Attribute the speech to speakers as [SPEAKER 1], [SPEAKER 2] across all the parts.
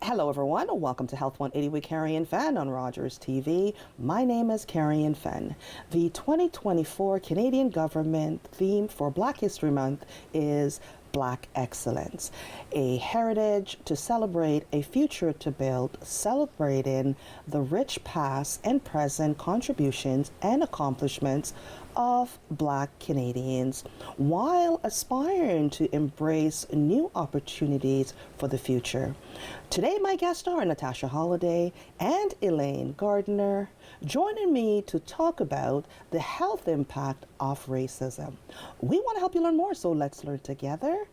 [SPEAKER 1] Hello everyone, welcome to Health 180 with Carion Fenn on Rogers TV. My name is Carion Fenn. The 2024 Canadian government theme for Black History Month is Black Excellence, a heritage to celebrate, a future to build, celebrating the rich past and present contributions and accomplishments of Black Canadians, while aspiring to embrace new opportunities for the future. Today, my guests are Natasha, Halliday and Elaine, Gardner, joining me to talk about the health impact of racism. We want to help you learn more, so let's learn together.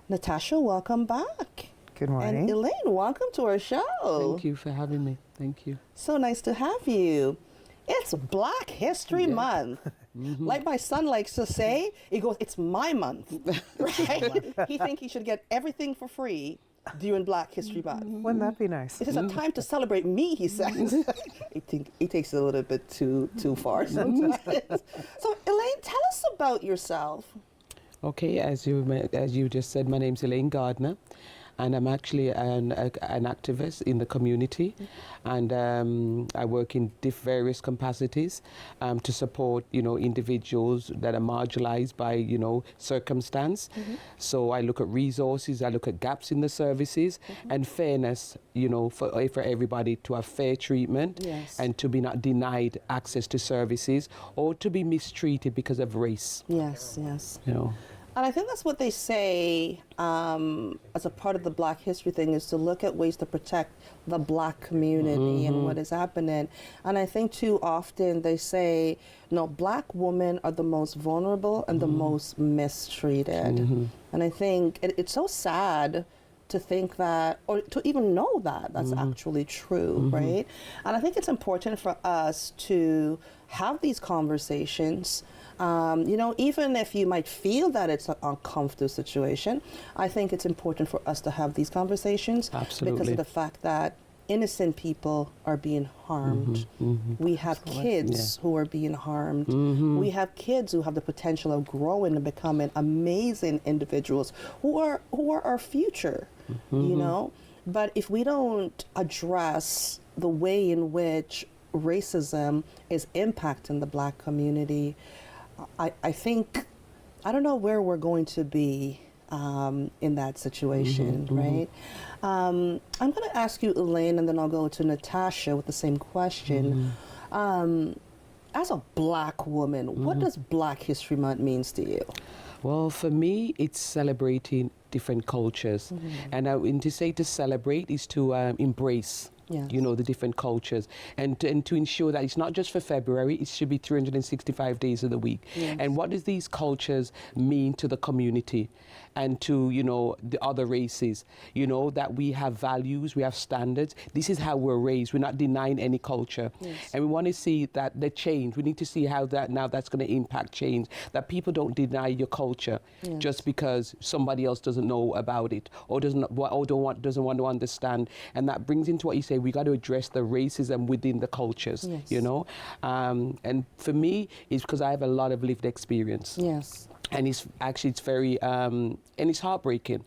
[SPEAKER 1] Natasha, welcome back.
[SPEAKER 2] Good morning.
[SPEAKER 1] And Elaine, welcome to our show.
[SPEAKER 3] Thank you for having me. Thank you.
[SPEAKER 1] So nice to have you. It's Black History Month. Mm-hmm. Like my son likes to say, he goes, it's my month, right? He thinks he should get everything for free during Black History Month.
[SPEAKER 2] Wouldn't that be nice?
[SPEAKER 1] It is a time to celebrate me, he says. I think he takes it a little bit too far sometimes. So Elaine, tell us about yourself.
[SPEAKER 3] Okay, as you just said, my name's Elaine Gardner, and I'm actually an activist in the community, and I work in various capacities to support, individuals that are marginalized by, circumstance. So I look at resources, I look at gaps in the services, and fairness, for everybody to have fair treatment, and to be not denied access to services or to be mistreated because of race.
[SPEAKER 1] Yes. And I think that's what they say as a part of the Black History thing, is to look at ways to protect the Black community and what is happening. And I think too often they say, Black women are the most vulnerable and the most mistreated. And I think it's so sad to think that, or to even know that that's actually true, right? And I think it's important for us to have these conversations. Even if you might feel that it's an uncomfortable situation, I think it's important for us to have these conversations.
[SPEAKER 3] Absolutely.
[SPEAKER 1] Because of the fact that innocent people are being harmed. We have kids who are being harmed. We have kids who have the potential of growing and becoming amazing individuals who are our future, But if we don't address the way in which racism is impacting the Black community, I think, I don't know where we're going to be in that situation, right? I'm going to ask you, Elaine, and then I'll go to Natasha with the same question. As a Black woman, what does Black History Month means to you?
[SPEAKER 3] Well, for me, it's celebrating different cultures. And to say to celebrate is to embrace. The different cultures, and to ensure that it's not just for February, it should be 365 days of the week. And what does these cultures mean to the community and to, the other races? That we have values, we have standards. This is how we're raised. We're not denying any culture. And we want to see that the change. We need to see how that's going to impact change, that people don't deny your culture just because somebody else doesn't know about it or doesn't want to understand. And that brings into what you say, we got to address the racism within the cultures, and for me, it's because I have a lot of lived experience. And it's very, and it's heartbreaking,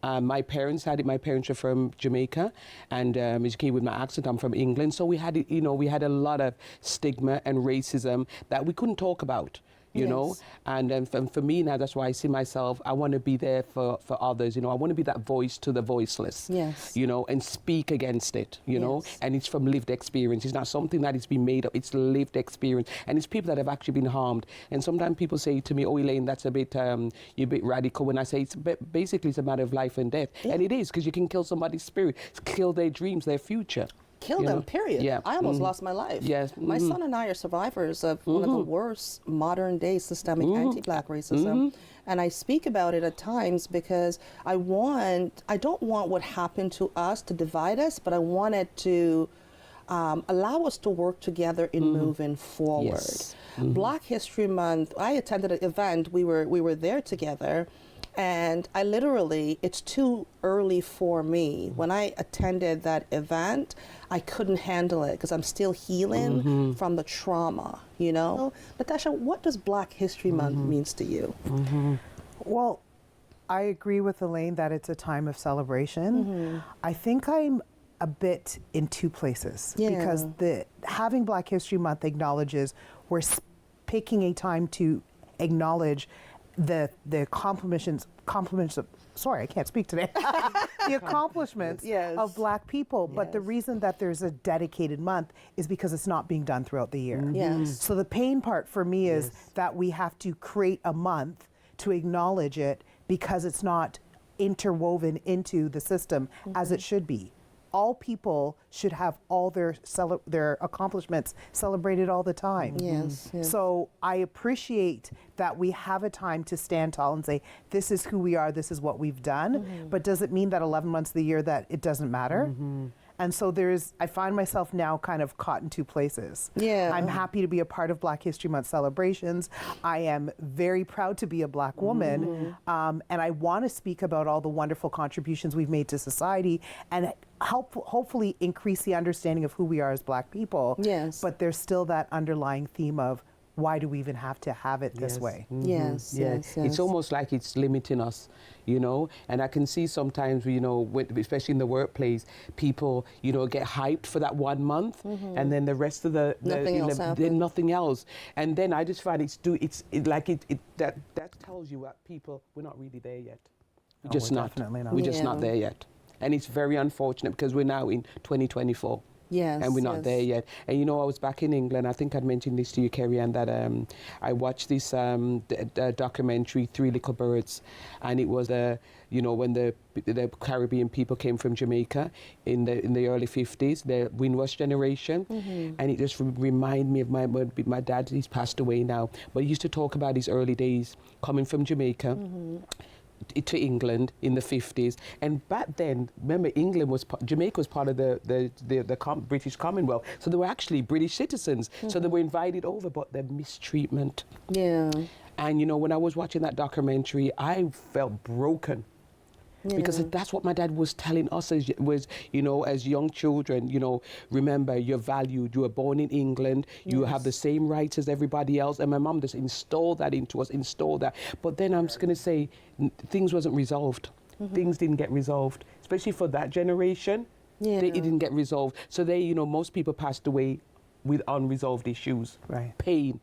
[SPEAKER 3] My parents had it. My parents are from Jamaica, and as you came with my accent, I'm from England. So we had it, we had a lot of stigma and racism that we couldn't talk about. And for me now, that's why I see myself, I want to be there for others, I want to be that voice to the voiceless, and speak against it, and it's from lived experience. It's not something that is being made up, it's lived experience, and it's people that have actually been harmed. And sometimes people say to me, oh, Elaine, that's a bit, you're a bit radical, when I say basically it's a matter of life and death. And it is, because you can kill somebody's spirit, kill their dreams, their future.
[SPEAKER 1] Kill them, period. I almost lost my life. My son and I are survivors of one of the worst modern day systemic anti-Black racism. And I speak about it at times because I don't want what happened to us to divide us, but I want it to allow us to work together in moving forward. Black History Month, I attended an event, we were there together. And I literally, it's too early for me. When I attended that event, I couldn't handle it because I'm still healing from the trauma, Natasha, what does Black History Month means to you?
[SPEAKER 2] Well, I agree with Elaine that it's a time of celebration. I think I'm a bit in two places because having Black History Month acknowledges we're picking a time to acknowledge the compliments of, sorry, I can't speak today. The accomplishments of Black people. But the reason that there's a dedicated month is because it's not being done throughout the year. So the pain part for me is that we have to create a month to acknowledge it because it's not interwoven into the system as it should be. All people should have all their accomplishments celebrated all the time. So I appreciate that we have a time to stand tall and say, this is who we are, this is what we've done. But does it mean that 11 months of the year that it doesn't matter? And so I find myself now kind of caught in two places. I'm happy to be a part of Black History Month celebrations. I am very proud to be a Black woman. And I want to speak about all the wonderful contributions we've made to society and hopefully increase the understanding of who we are as Black people. But there's still that underlying theme of, why do we even have to have it this way?
[SPEAKER 3] It's almost like it's limiting us, you know. And I can see sometimes, you know, especially in the workplace, people, you know, get hyped for that 1 month, and then the rest of nothing else. And then I just find that tells you what people, we're not really there yet. We're just not.
[SPEAKER 2] Definitely not.
[SPEAKER 3] We're just not there yet. And it's very unfortunate because we're now in 2024. And we're not there yet. And you know, I was back in England. I think I'd mentioned this to you, Carion, that I watched this documentary, Three Little Birds, and it was you know, when the Caribbean people came from Jamaica in the early 50s, the Windrush generation, and it just reminded me of my dad. He's passed away now, but he used to talk about his early days coming from Jamaica. To England in the 50s, and back then, remember, Jamaica was part of the British Commonwealth, so they were actually British citizens. So they were invited over, but the mistreatment. And you know, when I was watching that documentary, I felt broken. Because that's what my dad was telling us as young children, you know, remember, you're valued, you were born in England, you have the same rights as everybody else. And my mum just installed that into us, But then I'm just going to say, things wasn't resolved. Things didn't get resolved, especially for that generation. It didn't get resolved. So you know, most people passed away with unresolved issues. Pain.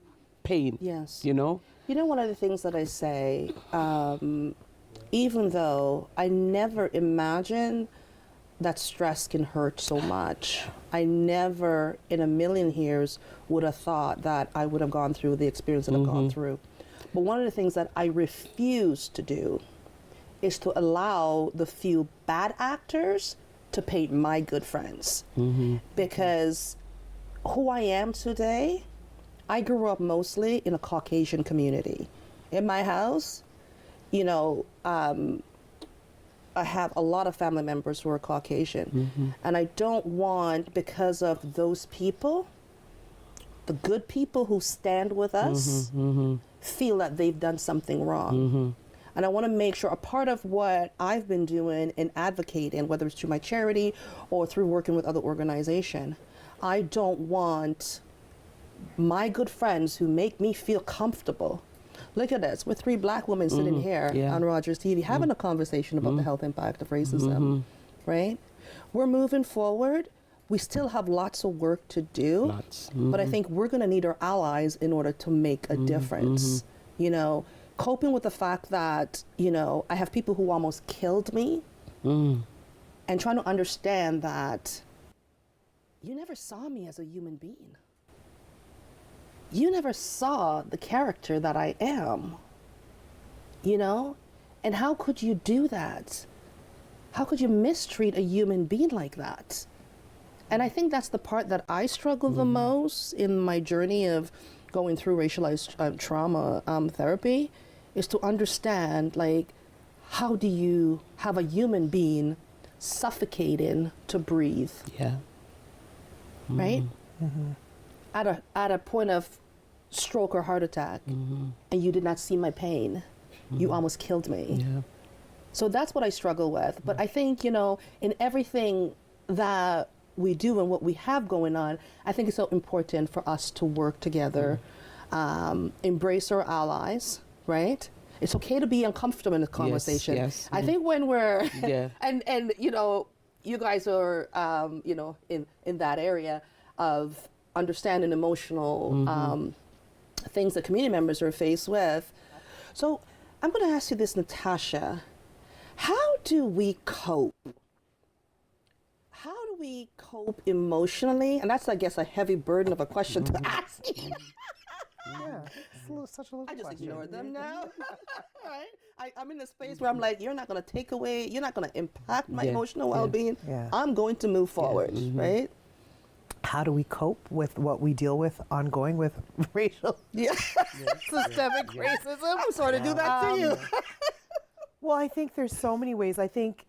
[SPEAKER 3] You know?
[SPEAKER 1] You know, one of the things that I say, even though I never imagined that stress can hurt so much, I never in a million years would have thought that I would have gone through the experience that I've gone through. But one of the things that I refuse to do is to allow the few bad actors to paint my good friends. Because who I am today, I grew up mostly in a Caucasian community. In my house, you know, I have a lot of family members who are Caucasian. And I don't want, because of those people, the good people who stand with us, feel that they've done something wrong. And I want to make sure a part of what I've been doing and advocating, whether it's through my charity or through working with other organizations, I don't want my good friends who make me feel comfortable. Look at us, we're three Black women sitting here on Rogers TV having a conversation about the health impact of racism, right? We're moving forward. We still have lots of work to do, but I think we're going to need our allies in order to make a difference. You know, coping with the fact that, you know, I have people who almost killed me, and trying to understand that you never saw me as a human being. You never saw the character that I am, you know? And how could you do that? How could you mistreat a human being like that? And I think that's the part that I struggle the most in my journey of going through racialized trauma therapy, is to understand, like, how do you have a human being suffocating to breathe? Right? At a point of stroke or heart attack, and you did not see my pain, you almost killed me. So that's what I struggle with. But I think, you know, in everything that we do and what we have going on, I think it's so important for us to work together, embrace our allies, right? it's okay to be uncomfortable in the conversation.
[SPEAKER 3] Yes.
[SPEAKER 1] I think when we're,
[SPEAKER 3] Yeah.
[SPEAKER 1] and you know, you guys are, you know, in that area of understanding emotional things that community members are faced with. So I'm going to ask you this, Natasha. How do we cope? How do we cope emotionally? And that's, I guess, a heavy burden of a question to ask.
[SPEAKER 2] Yeah, it's such a little
[SPEAKER 1] I just
[SPEAKER 2] question.
[SPEAKER 1] ignore them now. Right? I'm in a space where I'm like, you're not going to take away, you're not going to impact my emotional well-being.
[SPEAKER 2] Yeah.
[SPEAKER 1] I'm going to move forward, right?
[SPEAKER 2] How do we cope with what we deal with ongoing with racial systemic racism?
[SPEAKER 1] I'm sorry to do that to you.
[SPEAKER 2] Well, I think there's so many ways. I think,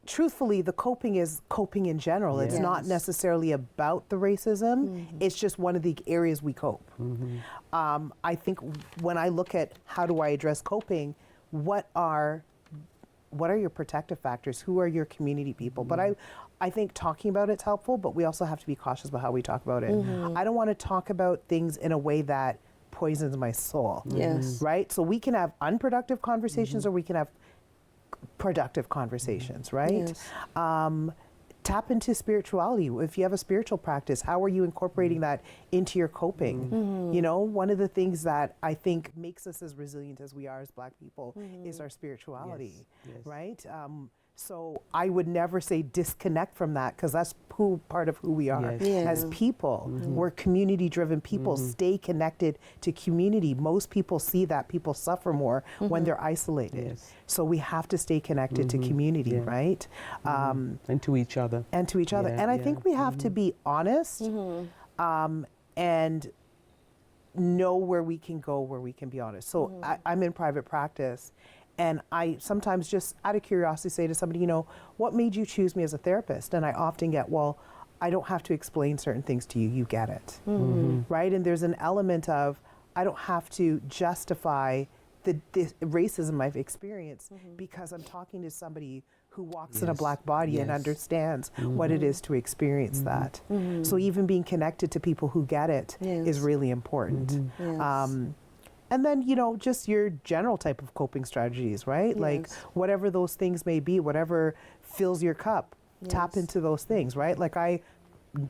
[SPEAKER 2] truthfully, the coping is coping in general. It's not necessarily about the racism. It's just one of the areas we cope. I think when I look at how do I address coping, what are your protective factors? Who are your community people? But I think talking about it's helpful, but we also have to be cautious about how we talk about it. I don't want to talk about things in a way that poisons my soul.
[SPEAKER 1] Yes.
[SPEAKER 2] Right? So we can have unproductive conversations or we can have productive conversations, right?
[SPEAKER 1] Yes.
[SPEAKER 2] Tap into spirituality. If you have a spiritual practice, how are you incorporating that into your coping? You know, one of the things that I think makes us as resilient as we are as Black people is our spirituality, right? So I would never say disconnect from that, because that's part of who we are as people. We're community-driven people. Stay connected to community. Most people see that people suffer more when they're isolated. So we have to stay connected to community, right?
[SPEAKER 3] And to each other.
[SPEAKER 2] And to each other. And I think we have to be honest and know where we can go, where we can be honest. So I'm in private practice. And I sometimes just out of curiosity say to somebody, you know, what made you choose me as a therapist? And I often get, well, I don't have to explain certain things to you. You get it, right? And there's an element of, I don't have to justify the racism I've experienced because I'm talking to somebody who walks in a Black body and understands what it is to experience that. So even being connected to people who get it is really important. And then, you know, just your general type of coping strategies, right? Like whatever those things may be, whatever fills your cup, tap into those things, right? Like I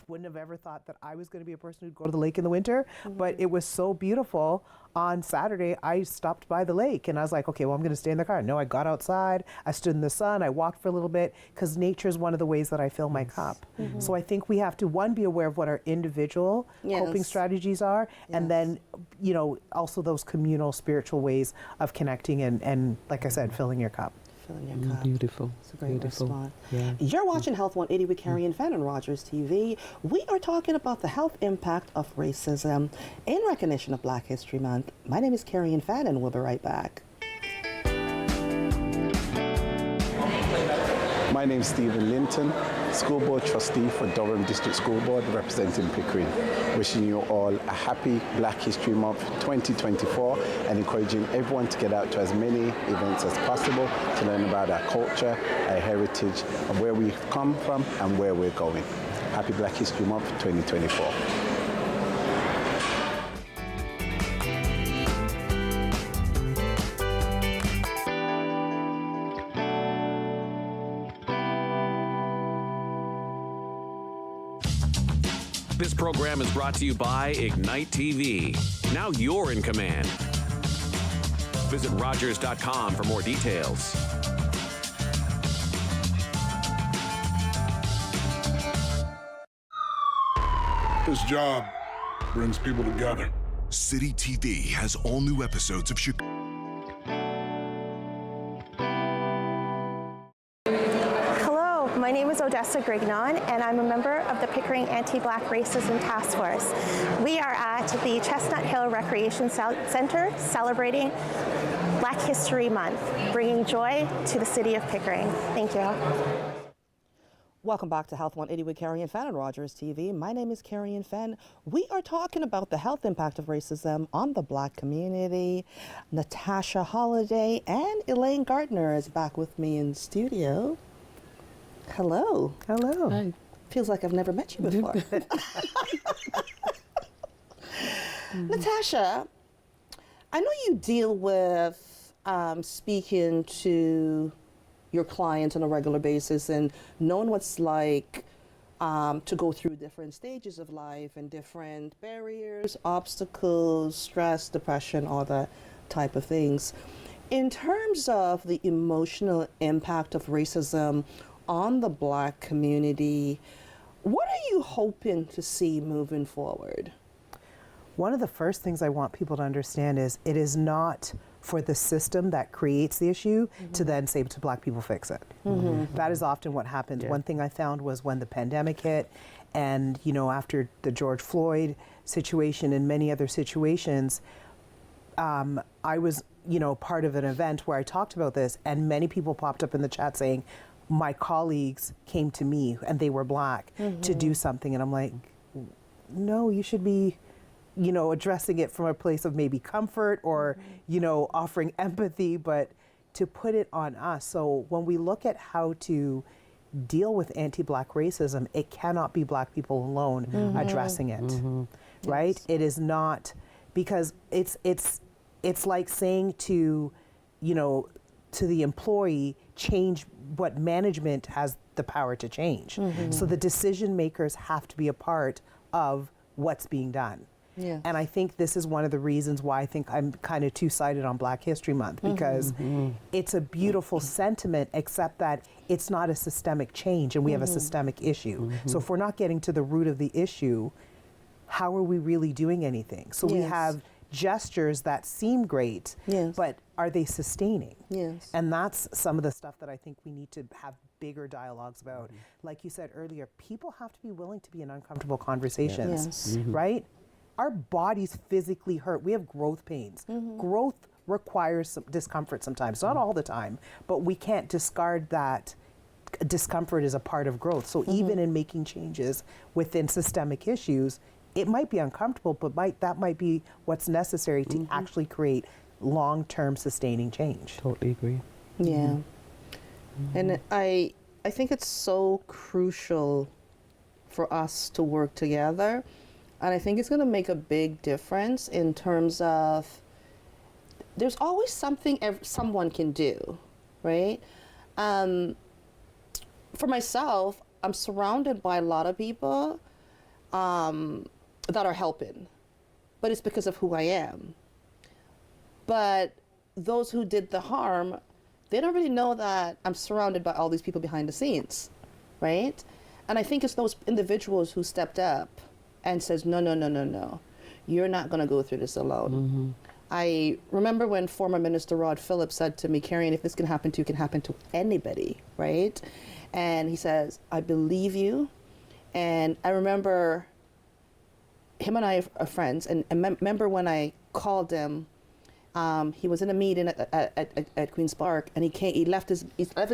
[SPEAKER 2] wouldn't have ever thought that I was going to be a person who'd go to the lake in the winter, but it was so beautiful. On Saturday, I stopped by the lake and I was like, okay, well, I'm going to stay in the car. No, I got outside, I stood in the sun, I walked for a little bit, because nature is one of the ways that I fill my cup. So I think we have to, one, be aware of what our individual coping strategies are, and then, you know, also those communal spiritual ways of connecting and like I said, filling your cup.
[SPEAKER 1] Filling your cup.
[SPEAKER 3] Beautiful.
[SPEAKER 1] It's a great response.
[SPEAKER 3] Yeah.
[SPEAKER 1] You're watching Health 180 with Carion Fenn on Rogers TV. We are talking about the health impact of racism in recognition of Black History Month. My name is Carion Fenn, and we'll be right back.
[SPEAKER 4] My name is Stephen Linton, School Board Trustee for Durham District School Board, representing Pickering. Wishing you all a happy Black History Month 2024 and encouraging everyone to get out to as many events as possible to learn about our culture, our heritage, and where we've come from and where we're going. Happy Black History Month 2024.
[SPEAKER 5] This program is brought to you by Ignite TV. Now you're in command. Visit Rogers.com for more details.
[SPEAKER 6] This job brings people together.
[SPEAKER 7] City TV has all new episodes of Chicago.
[SPEAKER 8] My name is Odessa Grignon, and I'm a member of the Pickering Anti-Black Racism Task Force. We are at the Chestnut Hill Recreation Center celebrating Black History Month, bringing joy to the city of Pickering. Thank you.
[SPEAKER 1] Welcome back to Health 180 with Carion Fenn on Rogers TV. My name is Carion Fenn. We are talking about the health impact of racism on the Black community. Natasha, Halliday, and Elaine Gardner is back with me in studio. Hello.
[SPEAKER 2] Hello.
[SPEAKER 3] Hi.
[SPEAKER 1] Feels like I've never met you before. Natasha, I know you deal with speaking to your clients on a regular basis and knowing what's like to go through different stages of life and different barriers, obstacles, stress, depression, all that type of things. In terms of the emotional impact of racism on the Black community, what are you hoping to see moving forward?
[SPEAKER 2] One of the first things I want people to understand is it is not for the system that creates the issue to then say to Black people, fix it. That is often what happens. One thing I found was when the pandemic hit and, you know, after the George Floyd situation and many other situations, I was, you know, part of an event where I talked about this, and many people popped up in the chat saying, my colleagues came to me and they were Black to do something. And I'm like, no, you should be, you know, addressing it from a place of maybe comfort or, you know, offering empathy, but to put it on us. So when we look at how to deal with anti-Black racism, it cannot be Black people alone addressing it, right? Yes. It is not, because it's like saying to, you know, to the employee, change what management has the power to change. So the decision makers have to be a part of what's being done. Yeah. And I think this is one of the reasons why I think I'm kind of two-sided on Black History Month, because it's a beautiful sentiment, except that it's not a systemic change and we have a systemic issue. So if we're not getting to the root of the issue, how are we really doing anything? So we have gestures that seem great, but are they sustaining? And that's some of the stuff that I think we need to have bigger dialogues about. Like you said earlier, people have to be willing to be in uncomfortable conversations, right? Our bodies physically hurt. We have growth pains. Growth requires some discomfort sometimes, not all the time, but we can't discard that discomfort is a part of growth. So even in making changes within systemic issues, it might be uncomfortable, but that might be what's necessary to actually create long-term sustaining change.
[SPEAKER 3] Totally agree.
[SPEAKER 1] Yeah. And I think it's so crucial for us to work together. And I think it's going to make a big difference in terms of there's always something someone can do, right? For myself, I'm surrounded by a lot of people that are helping, but it's because of who I am. But those who did the harm, they don't really know that I'm surrounded by all these people behind the scenes, right? And I think it's those individuals who stepped up and says, no, you're not going to go through this alone. I remember when former Minister Rod Phillips said to me, Carion, if this can happen to you, it can happen to anybody, right? And he says, I believe you. And I remember him and I are friends. And remember when I called him, he was in a meeting at Queen's Park, and he left his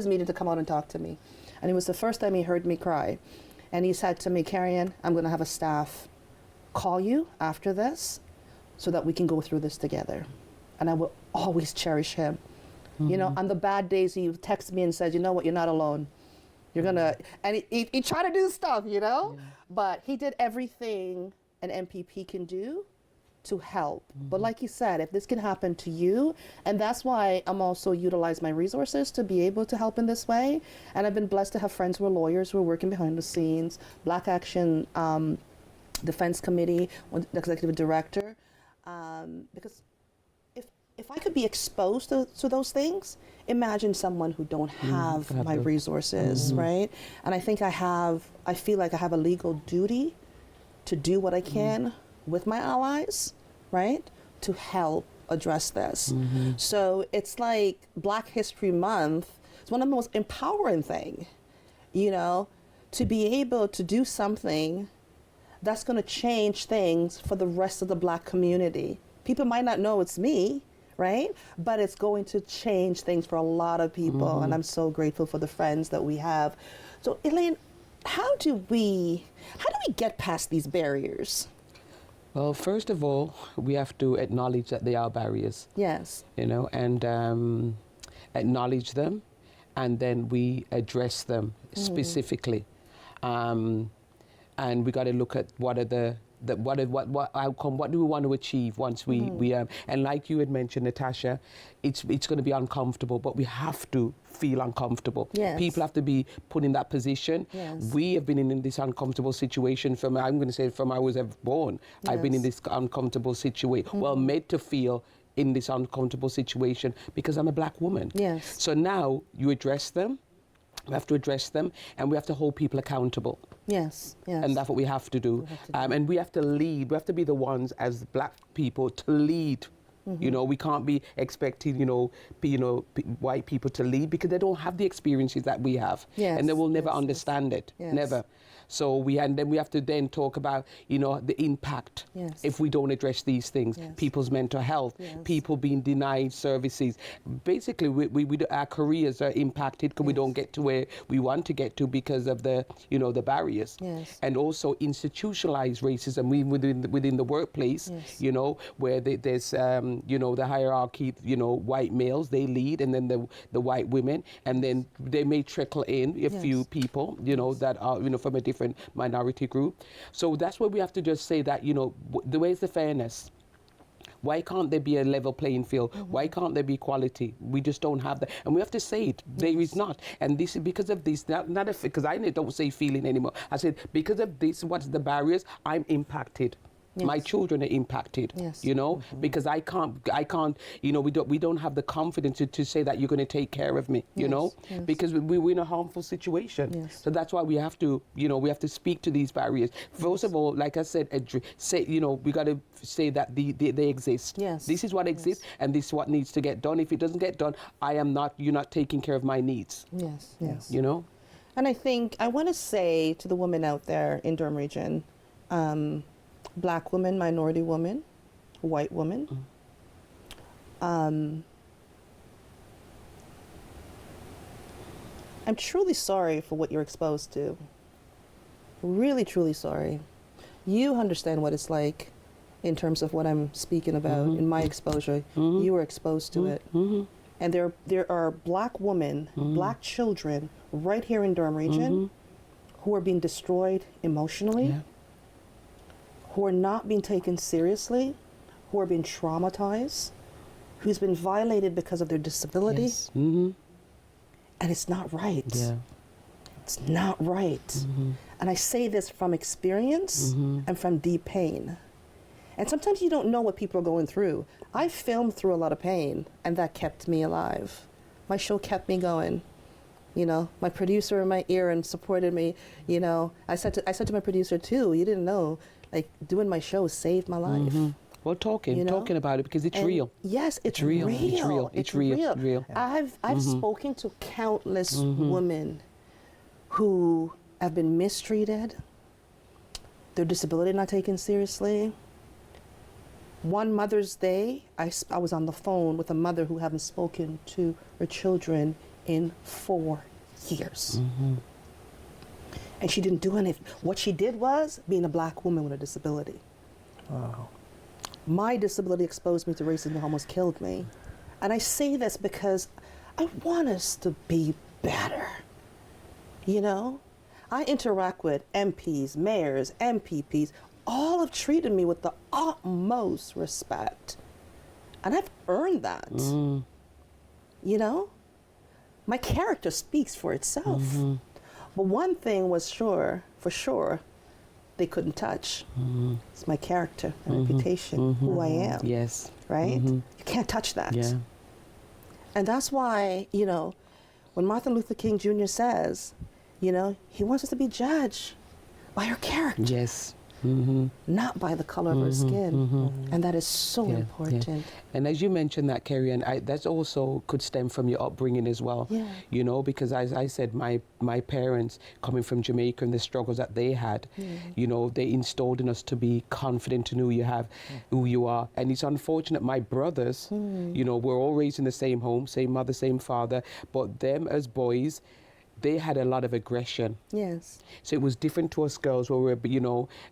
[SPEAKER 1] meeting to come out and talk to me. And it was the first time he heard me cry. And he said to me, Carion, I'm going to have a staff call you after this so that we can go through this together. And I will always cherish him. You know, on the bad days, he texts me and says, you know what, you're not alone. You're going to, and he tried to do stuff, you know, but he did everything an MPP can do to help. But like you said, if this can happen to you, and that's why I'm also utilize my resources to be able to help in this way. And I've been blessed to have friends who are lawyers who are working behind the scenes, Black Action Defense Committee, the executive director, because if I could be exposed to those things, imagine someone who don't have my resources, right? And I think I feel like I have a legal duty to do what I can with my allies, right, to help address this. So it's like Black History Month is one of the most empowering things, you know, to be able to do something that's going to change things for the rest of the Black community. People might not know it's me, right, but it's going to change things for a lot of people, and I'm so grateful for the friends that we have. So Elaine, how do we get past these barriers?
[SPEAKER 3] Well, first of all, we have to acknowledge that there are barriers.
[SPEAKER 1] Yes.
[SPEAKER 3] You know, and acknowledge them, and then we address them specifically. And we got to look at what are the what outcome, what do we want to achieve once we and like you had mentioned, Natasha, it's going to be uncomfortable, but we have to feel uncomfortable.
[SPEAKER 1] Yes.
[SPEAKER 3] People have to be put in that position.
[SPEAKER 1] Yes.
[SPEAKER 3] We have been in this uncomfortable situation from, I'm going to say, from I was ever born. I've been in this uncomfortable situation, well, made to feel in this uncomfortable situation because I'm a black woman.
[SPEAKER 1] Yes.
[SPEAKER 3] So now you address them, we have to address them, and we have to hold people accountable.
[SPEAKER 1] Yes, yes.
[SPEAKER 3] And that's what we have to do. And we have to lead. We have to be the ones as black people to lead. You know, we can't be expecting, white people to lead because they don't have the experiences that we have.
[SPEAKER 1] Yes,
[SPEAKER 3] And they will never
[SPEAKER 1] yes,
[SPEAKER 3] understand it.
[SPEAKER 1] yes.
[SPEAKER 3] Never. So then we have to then talk about, the impact
[SPEAKER 1] Yes.
[SPEAKER 3] if we don't address these things.
[SPEAKER 1] Yes.
[SPEAKER 3] People's mental health,
[SPEAKER 1] Yes.
[SPEAKER 3] people being denied services. Basically, our careers are impacted because we don't get to where we want to get to because of the barriers.
[SPEAKER 1] Yes.
[SPEAKER 3] And also institutionalized racism within the workplace,
[SPEAKER 1] Yes.
[SPEAKER 3] where there's, the hierarchy, white males, they lead, and then the white women, and then they may trickle in a few people, that are, from a different minority group. So that's where we have to just say that, the way is the fairness. Why can't there be a level playing field? Why can't there be equality? We just don't have that. And we have to say it. There is not. And this is because of this, not because I don't say feeling anymore. I said, because of this, what's the barriers? I'm impacted.
[SPEAKER 1] Yes.
[SPEAKER 3] My children are impacted,
[SPEAKER 1] Yes.
[SPEAKER 3] because I can't, we don't have the confidence to say that you're going to take care of me,
[SPEAKER 1] Yes.
[SPEAKER 3] because we're in a harmful situation.
[SPEAKER 1] Yes.
[SPEAKER 3] So that's why we have to, we have to speak to these barriers. First of all, like I said, we got to say that they exist.
[SPEAKER 1] Yes.
[SPEAKER 3] This is what exists, and this is what needs to get done. If it doesn't get done, you're not taking care of my needs.
[SPEAKER 1] Yes, yes. And I think I want to say to the women out there in Durham region, black women, minority women, white women, I'm truly sorry for what you're exposed to. Really, truly sorry. You understand what it's like in terms of what I'm speaking about in my exposure. You were exposed to it. And there are black women, black children right here in Durham region who are being destroyed emotionally, who are not being taken seriously, who are being traumatized, who's been violated because of their disability.
[SPEAKER 3] Yes.
[SPEAKER 1] And it's not right.
[SPEAKER 3] Yeah.
[SPEAKER 1] It's not right. And I say this from experience and from deep pain. And sometimes you don't know what people are going through. I filmed through a lot of pain, and that kept me alive. My show kept me going. My producer in my ear and supported me. I said to my producer too, you didn't know, like doing my show saved my life.
[SPEAKER 3] Well, talking about it because it's real.
[SPEAKER 1] Yes, it's
[SPEAKER 3] real.
[SPEAKER 1] real.
[SPEAKER 3] It's real. It's real.
[SPEAKER 1] I've spoken to countless women who have been mistreated, their disability not taken seriously. One Mother's Day, I was on the phone with a mother who hadn't spoken to her children in 4 years. And she didn't do anything. What she did was being a black woman with a disability.
[SPEAKER 2] Wow.
[SPEAKER 1] My disability exposed me to racism that almost killed me. And I say this because I want us to be better. I interact with MPs, mayors, MPPs, all have treated me with the utmost respect. And I've earned that. My character speaks for itself. But one thing was for sure, they couldn't touch. It's my character and reputation, who I am.
[SPEAKER 3] Yes.
[SPEAKER 1] Right? You can't touch that.
[SPEAKER 3] Yeah.
[SPEAKER 1] And that's why, when Martin Luther King Jr. says, he wants us to be judged by our character.
[SPEAKER 3] Yes.
[SPEAKER 1] Not by the color of her skin. And that is so important.
[SPEAKER 3] Yeah. And as you mentioned that, Carion, that also could stem from your upbringing as well.
[SPEAKER 1] Yeah.
[SPEAKER 3] Because as I said, my parents coming from Jamaica and the struggles that they had, they installed in us to be confident in who you are. And it's unfortunate, my brothers, we're all raised in the same home, same mother, same father, but them as boys, they had a lot of aggression.
[SPEAKER 1] Yes.
[SPEAKER 3] So it was different to us girls where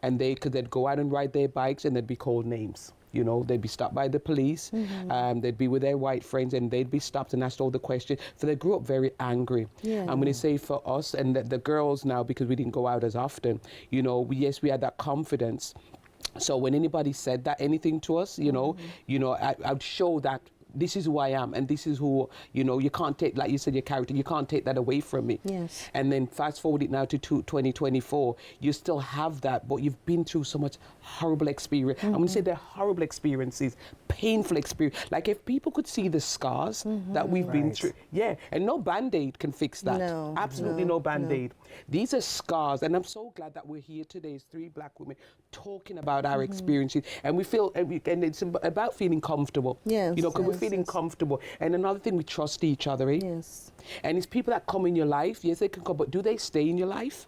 [SPEAKER 3] and they'd go out and ride their bikes and they'd be called names. They'd be stopped by the police. They'd be with their white friends and they'd be stopped and asked all the questions. So they grew up very angry.
[SPEAKER 1] Yeah.
[SPEAKER 3] I'm going to say for us and the girls now, because we didn't go out as often, we had that confidence. So when anybody said that anything to us, I'd show that this is who I am, and this is who, you can't take, like you said, your character, you can't take that away from me.
[SPEAKER 1] Yes.
[SPEAKER 3] And then fast forward it now to 2024, you still have that, but you've been through so much horrible experience. I'm going to say they're horrible experiences, painful experience. Like if people could see the scars that we've been through, and no Band-Aid can fix that.
[SPEAKER 1] No,
[SPEAKER 3] Absolutely no Band-Aid. These are scars, and I'm so glad that we're here today as 3 Black women talking about our experiences, and we feel, and it's about feeling comfortable.
[SPEAKER 1] Yes,
[SPEAKER 3] because we're feeling comfortable. And another thing, we trust each other, eh?
[SPEAKER 1] Yes. And
[SPEAKER 3] it's people that come in your life, yes, they can come, but do they stay in your life?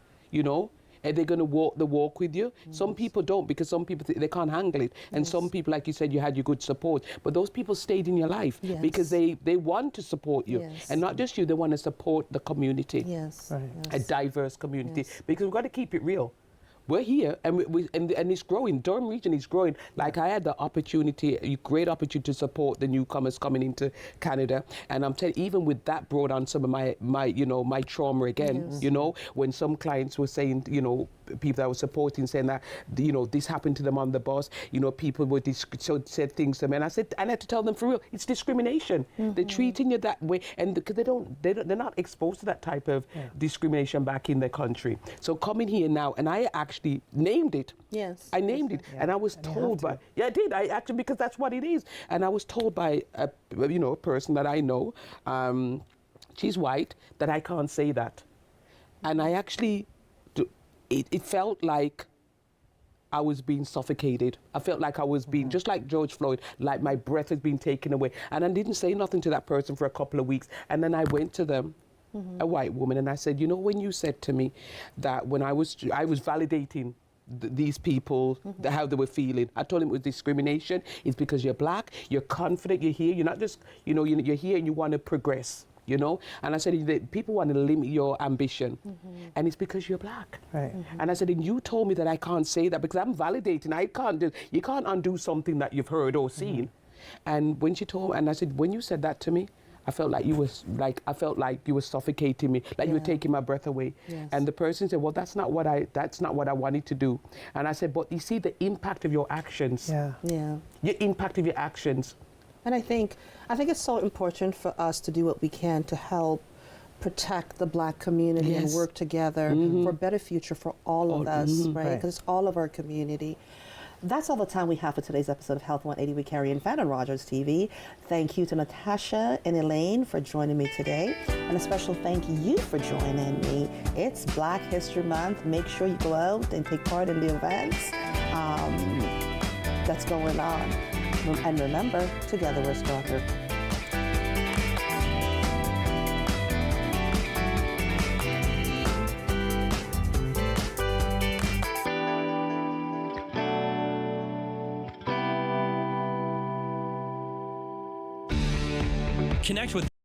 [SPEAKER 3] Are they going to walk the walk with you? Yes. Some people don't, because some people, they can't handle it. And some people, like you said, you had your good support. But those people stayed in your life because they want to support you. Yes. And not just you, they want to support the community.
[SPEAKER 1] Yes.
[SPEAKER 2] Right.
[SPEAKER 3] A diverse community. Yes. Because we've got to keep it real. We're here, and and it's growing. Durham region is growing. Like I had the opportunity, a great opportunity to support the newcomers coming into Canada, and I'm telling you, even with that brought on some of my trauma again. Yes. When some clients were saying, people that I was supporting saying that, this happened to them on the bus. People were said things to me, and I had to tell them for real, it's discrimination. They're treating you that way, and because they're not exposed to that type of discrimination back in their country. So coming here now, and I actually named it.
[SPEAKER 1] Yes.
[SPEAKER 3] I named it, and I was told by I did. I actually, because that's what it is, and I was told by a person that I know, she's white, that I can't say that, and I actually. It felt like I was being suffocated. I felt like I was being, just like George Floyd, like my breath has been taken away. And I didn't say nothing to that person for a couple of weeks. And then I went to them, a white woman, and I said, when you said to me that when I was validating these people, how they were feeling, I told them it was discrimination. It's because you're Black, you're confident, you're here, you're not just, you're here and you want to progress. And I said, that people want to limit your ambition, and it's because you're Black.
[SPEAKER 2] Right.
[SPEAKER 3] And I said, and you told me that I can't say that because I'm validating. You can't undo something that you've heard or seen. And when she told me, and I said, when you said that to me, I felt like you were suffocating me, like you were taking my breath away. Yes. And the person said, well, that's not what I wanted to do. And I said, but you see the impact of your actions.
[SPEAKER 1] Yeah.
[SPEAKER 3] Your impact of your actions.
[SPEAKER 1] And I think it's so important for us to do what we can to help protect the Black community and work together for a better future for all of us, right? Because it's all of our community. That's all the time we have for today's episode of Health 180 with Carion Fenn on Rogers TV. Thank you to Natasha and Elaine for joining me today. And a special thank you for joining me. It's Black History Month. Make sure you go out and take part in the events that's going on. And remember, together we're stronger.
[SPEAKER 9] Connect with